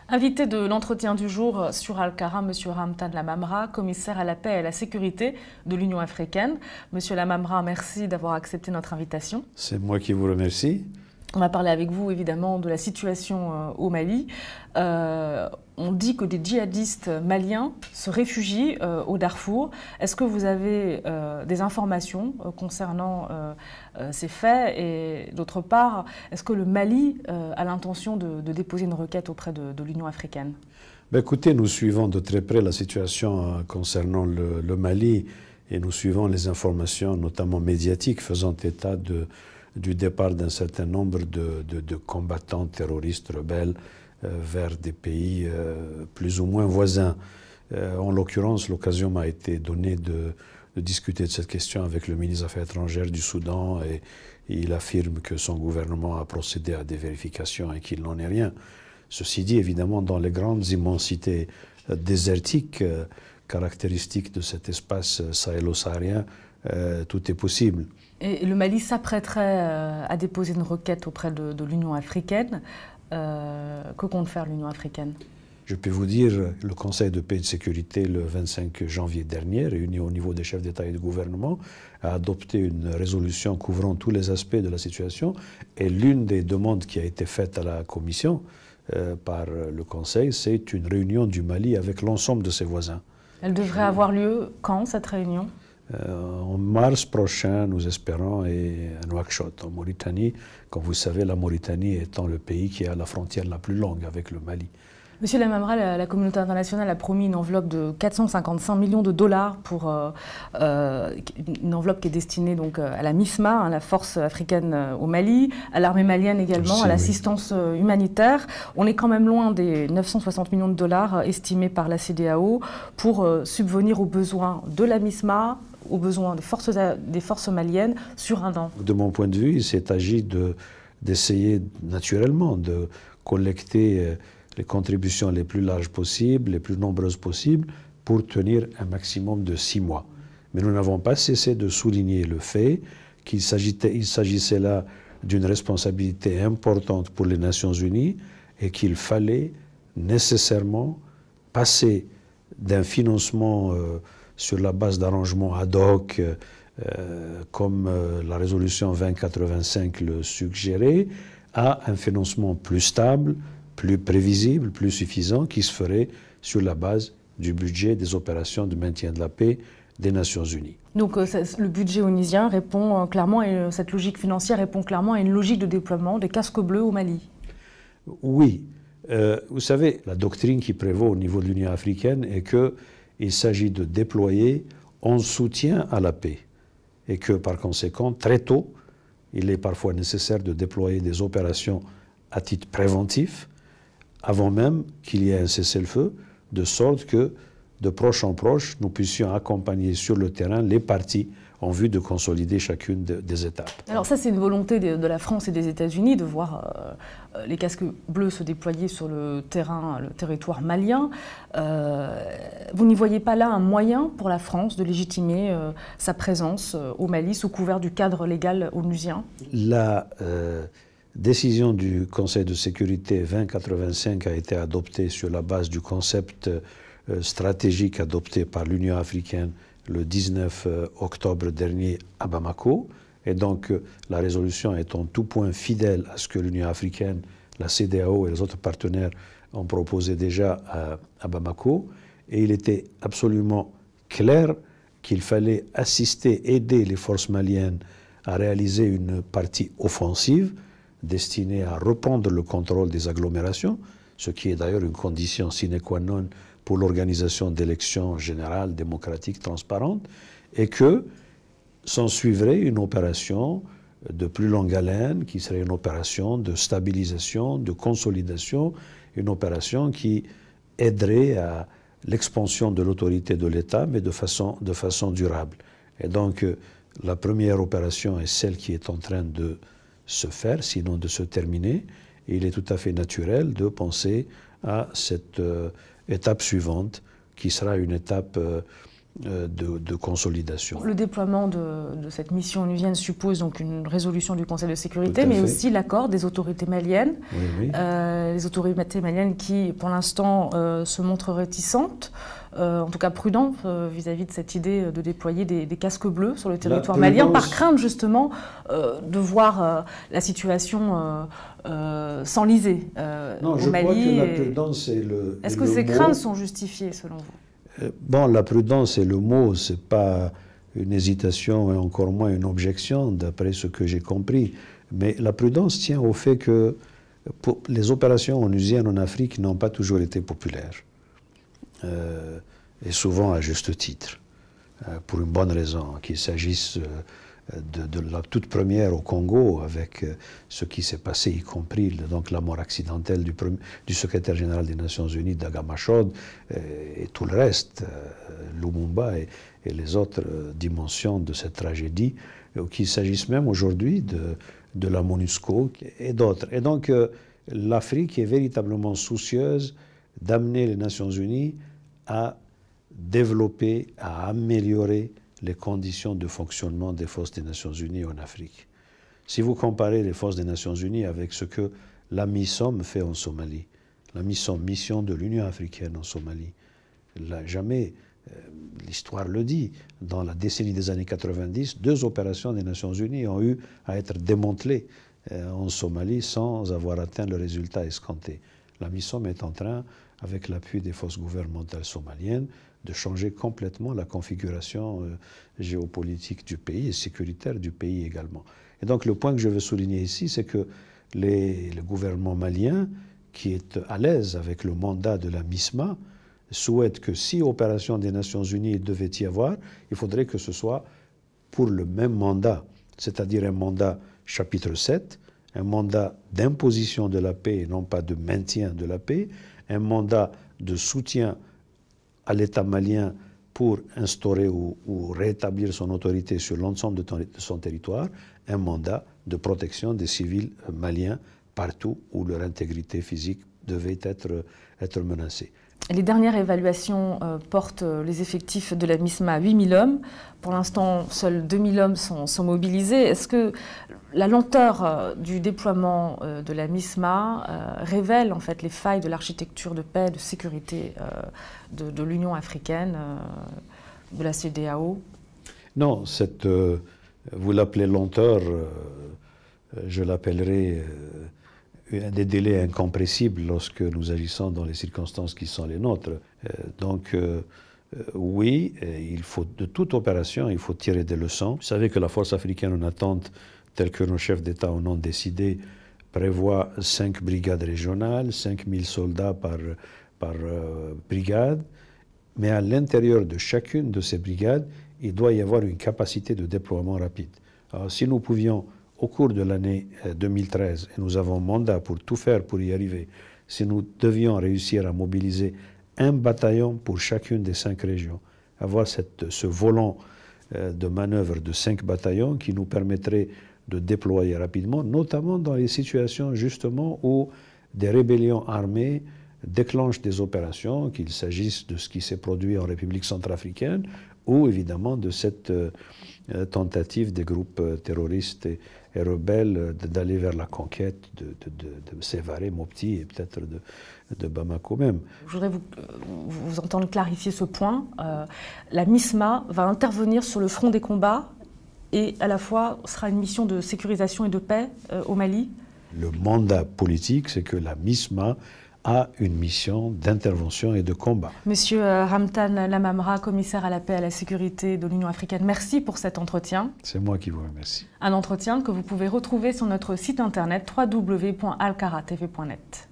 Invité de l'entretien du jour sur Ankara, M. Ramtan Lamamra, commissaire à la paix et à la sécurité de l'Union africaine. Monsieur Lamamra, merci d'avoir accepté notre invitation. C'est moi qui vous remercie. On va parler avec vous évidemment de la situation au Mali. On dit que des djihadistes maliens se réfugient au Darfour. Est-ce que vous avez des informations concernant ces faits? Et d'autre part, est-ce que le Mali a l'intention de déposer une requête auprès de l'Union africaine? Ben écoutez, nous suivons de très près la situation concernant le Mali et nous suivons les informations, notamment médiatiques, faisant état du départ d'un certain nombre de combattants terroristes rebelles vers des pays plus ou moins voisins. En l'occurrence, l'occasion m'a été donnée de discuter de cette question avec le ministre des Affaires étrangères du Soudan et il affirme que son gouvernement a procédé à des vérifications et qu'il n'en est rien. Ceci dit, évidemment, dans les grandes immensités désertiques caractéristiques de cet espace sahélo-saharien, tout est possible. Et le Mali s'apprêterait à déposer une requête auprès de l'Union africaine. Que compte faire l'Union africaine? Je peux vous dire, le Conseil de paix et de sécurité, le 25 janvier dernier, réuni au niveau des chefs d'État et de gouvernement, a adopté une résolution couvrant tous les aspects de la situation. Et l'une des demandes qui a été faite à la Commission par le Conseil, c'est une réunion du Mali avec l'ensemble de ses voisins. Elle devrait avoir lieu quand, cette réunion? En mars prochain, nous espérons, et à Nouakchott, en Mauritanie. Comme vous savez, la Mauritanie étant le pays qui a la frontière la plus longue avec le Mali. Monsieur Lamamra, la communauté internationale a promis une enveloppe de 455 millions de dollars pour une enveloppe qui est destinée donc à la MISMA, la force africaine au Mali, à l'armée malienne également, à l'assistance humanitaire. On est quand même loin des 960 millions de dollars estimés par la CEDEAO pour subvenir aux besoins de la MISMA, aux besoins des forces maliennes sur un an. De mon point de vue, il s'est agi d'essayer naturellement de collecter les contributions les plus larges possibles, les plus nombreuses possibles, pour tenir un maximum de 6 mois. Mais nous n'avons pas cessé de souligner le fait qu'il s'agissait là d'une responsabilité importante pour les Nations Unies et qu'il fallait nécessairement passer d'un financement sur la base d'arrangements ad hoc, comme la résolution 2085 le suggérait, à un financement plus stable, plus prévisible, plus suffisant, qui se ferait sur la base du budget des opérations de maintien de la paix des Nations Unies. Donc le budget onusien répond clairement, et cette logique financière répond clairement à une logique de déploiement des casques bleus au Mali? Oui. Vous savez, la doctrine qui prévaut au niveau de l'Union africaine est qu'il s'agit de déployer en soutien à la paix et que par conséquent, très tôt, il est parfois nécessaire de déployer des opérations à titre préventif avant même qu'il y ait un cessez-le-feu, de sorte que de proche en proche, nous puissions accompagner sur le terrain les parties en vue de consolider chacune des étapes. Alors ça, c'est une volonté de la France et des États-Unis de voir les casques bleus se déployer sur le territoire malien. Vous n'y voyez pas là un moyen pour la France de légitimer sa présence au Mali sous couvert du cadre légal onusien? La décision du Conseil de sécurité 2085 a été adoptée sur la base du concept stratégique adopté par l'Union africaine le 19 octobre dernier à Bamako. Et donc, la résolution est en tout point fidèle à ce que l'Union africaine, la CEDEAO et les autres partenaires ont proposé déjà à Bamako. Et il était absolument clair qu'il fallait assister, aider les forces maliennes à réaliser une partie offensive destinée à reprendre le contrôle des agglomérations, ce qui est d'ailleurs une condition sine qua non pour l'organisation d'élections générales, démocratiques, transparentes, et que s'en suivrait une opération de plus longue haleine, qui serait une opération de stabilisation, de consolidation, une opération qui aiderait à l'expansion de l'autorité de l'État, mais de façon durable. Et donc, la première opération est celle qui est en train de se faire, sinon de se terminer. Et il est tout à fait naturel de penser à cette étape suivante, qui sera une étape de consolidation. Le déploiement de cette mission onusienne suppose donc une résolution du Conseil de sécurité, mais aussi l'accord des autorités maliennes. Oui, oui. Les autorités maliennes qui, pour l'instant, se montrent réticentes, en tout cas prudentes vis-à-vis de cette idée de déployer des casques bleus sur le territoire malien, par crainte justement de voir la situation s'enliser au Mali. Crois que la prudence est le Est-ce que ces craintes sont justifiées selon vous? Bon, la prudence est le mot, ce n'est pas une hésitation et encore moins une objection, d'après ce que j'ai compris. Mais la prudence tient au fait que les opérations onusiennes en Afrique n'ont pas toujours été populaires. Et souvent à juste titre. Pour une bonne raison, qu'il s'agisse de la toute première au Congo, avec ce qui s'est passé, y compris donc la mort accidentelle du secrétaire général des Nations Unies, Daga Machod, et tout le reste, Lumumba et les autres dimensions de cette tragédie, qu'il s'agisse même aujourd'hui de la MONUSCO et d'autres. Et donc l'Afrique est véritablement soucieuse d'amener les Nations Unies à développer, à améliorer les conditions de fonctionnement des forces des Nations Unies en Afrique. Si vous comparez les forces des Nations Unies avec ce que la MISOM fait en Somalie, la MISOM, mission de l'Union africaine en Somalie, jamais, l'histoire le dit, dans la décennie des années 90, 2 opérations des Nations Unies ont eu à être démantelées en Somalie sans avoir atteint le résultat escompté. La MISOM est en train, avec l'appui des forces gouvernementales somaliennes, de changer complètement la configuration géopolitique du pays et sécuritaire du pays également. Et donc le point que je veux souligner ici, c'est que le gouvernement malien, qui est à l'aise avec le mandat de la MISMA, souhaite que si opération des Nations Unies devait y avoir, il faudrait que ce soit pour le même mandat, c'est-à-dire un mandat chapitre 7, un mandat d'imposition de la paix et non pas de maintien de la paix, un mandat de soutien à l'État malien pour instaurer ou rétablir son autorité sur l'ensemble de son territoire, un mandat de protection des civils maliens partout où leur intégrité physique devait être menacée. Les dernières évaluations portent les effectifs de la MISMA à 8 000 hommes. Pour l'instant, seuls 2 000 hommes sont mobilisés. Est-ce que la lenteur du déploiement de la MISMA révèle en fait les failles de l'architecture de paix, de sécurité de l'Union africaine, de la CEDEAO? Non, vous l'appelez lenteur, je l'appellerai des délais incompressibles lorsque nous agissons dans les circonstances qui sont les nôtres. Oui, de toute opération, il faut tirer des leçons. Vous savez que la force africaine en attente, telle que nos chefs d'État en ont décidé, prévoit 5 brigades régionales, 5 000 soldats par brigade. Mais à l'intérieur de chacune de ces brigades, il doit y avoir une capacité de déploiement rapide. Alors, si nous pouvions, au cours de l'année 2013, et nous avons mandat pour tout faire pour y arriver, si nous devions réussir à mobiliser un bataillon pour chacune des 5 régions, avoir ce volant de manœuvre de 5 bataillons qui nous permettrait de déployer rapidement, notamment dans les situations justement où des rébellions armées déclenchent des opérations, qu'il s'agisse de ce qui s'est produit en République centrafricaine ou évidemment de cette tentative des groupes terroristes et rebelles d'aller vers la conquête de Sévaré, Mopti et peut-être de Bamako même. Je voudrais vous entendre clarifier ce point. La MISMA va intervenir sur le front des combats et à la fois sera une mission de sécurisation et de paix au Mali? Le mandat politique, c'est que la MISMA a une mission d'intervention et de combat. Monsieur Ramtan Lamamra, commissaire à la paix et à la sécurité de l'Union africaine, merci pour cet entretien. C'est moi qui vous remercie. Un entretien que vous pouvez retrouver sur notre site internet www.alkaratv.net.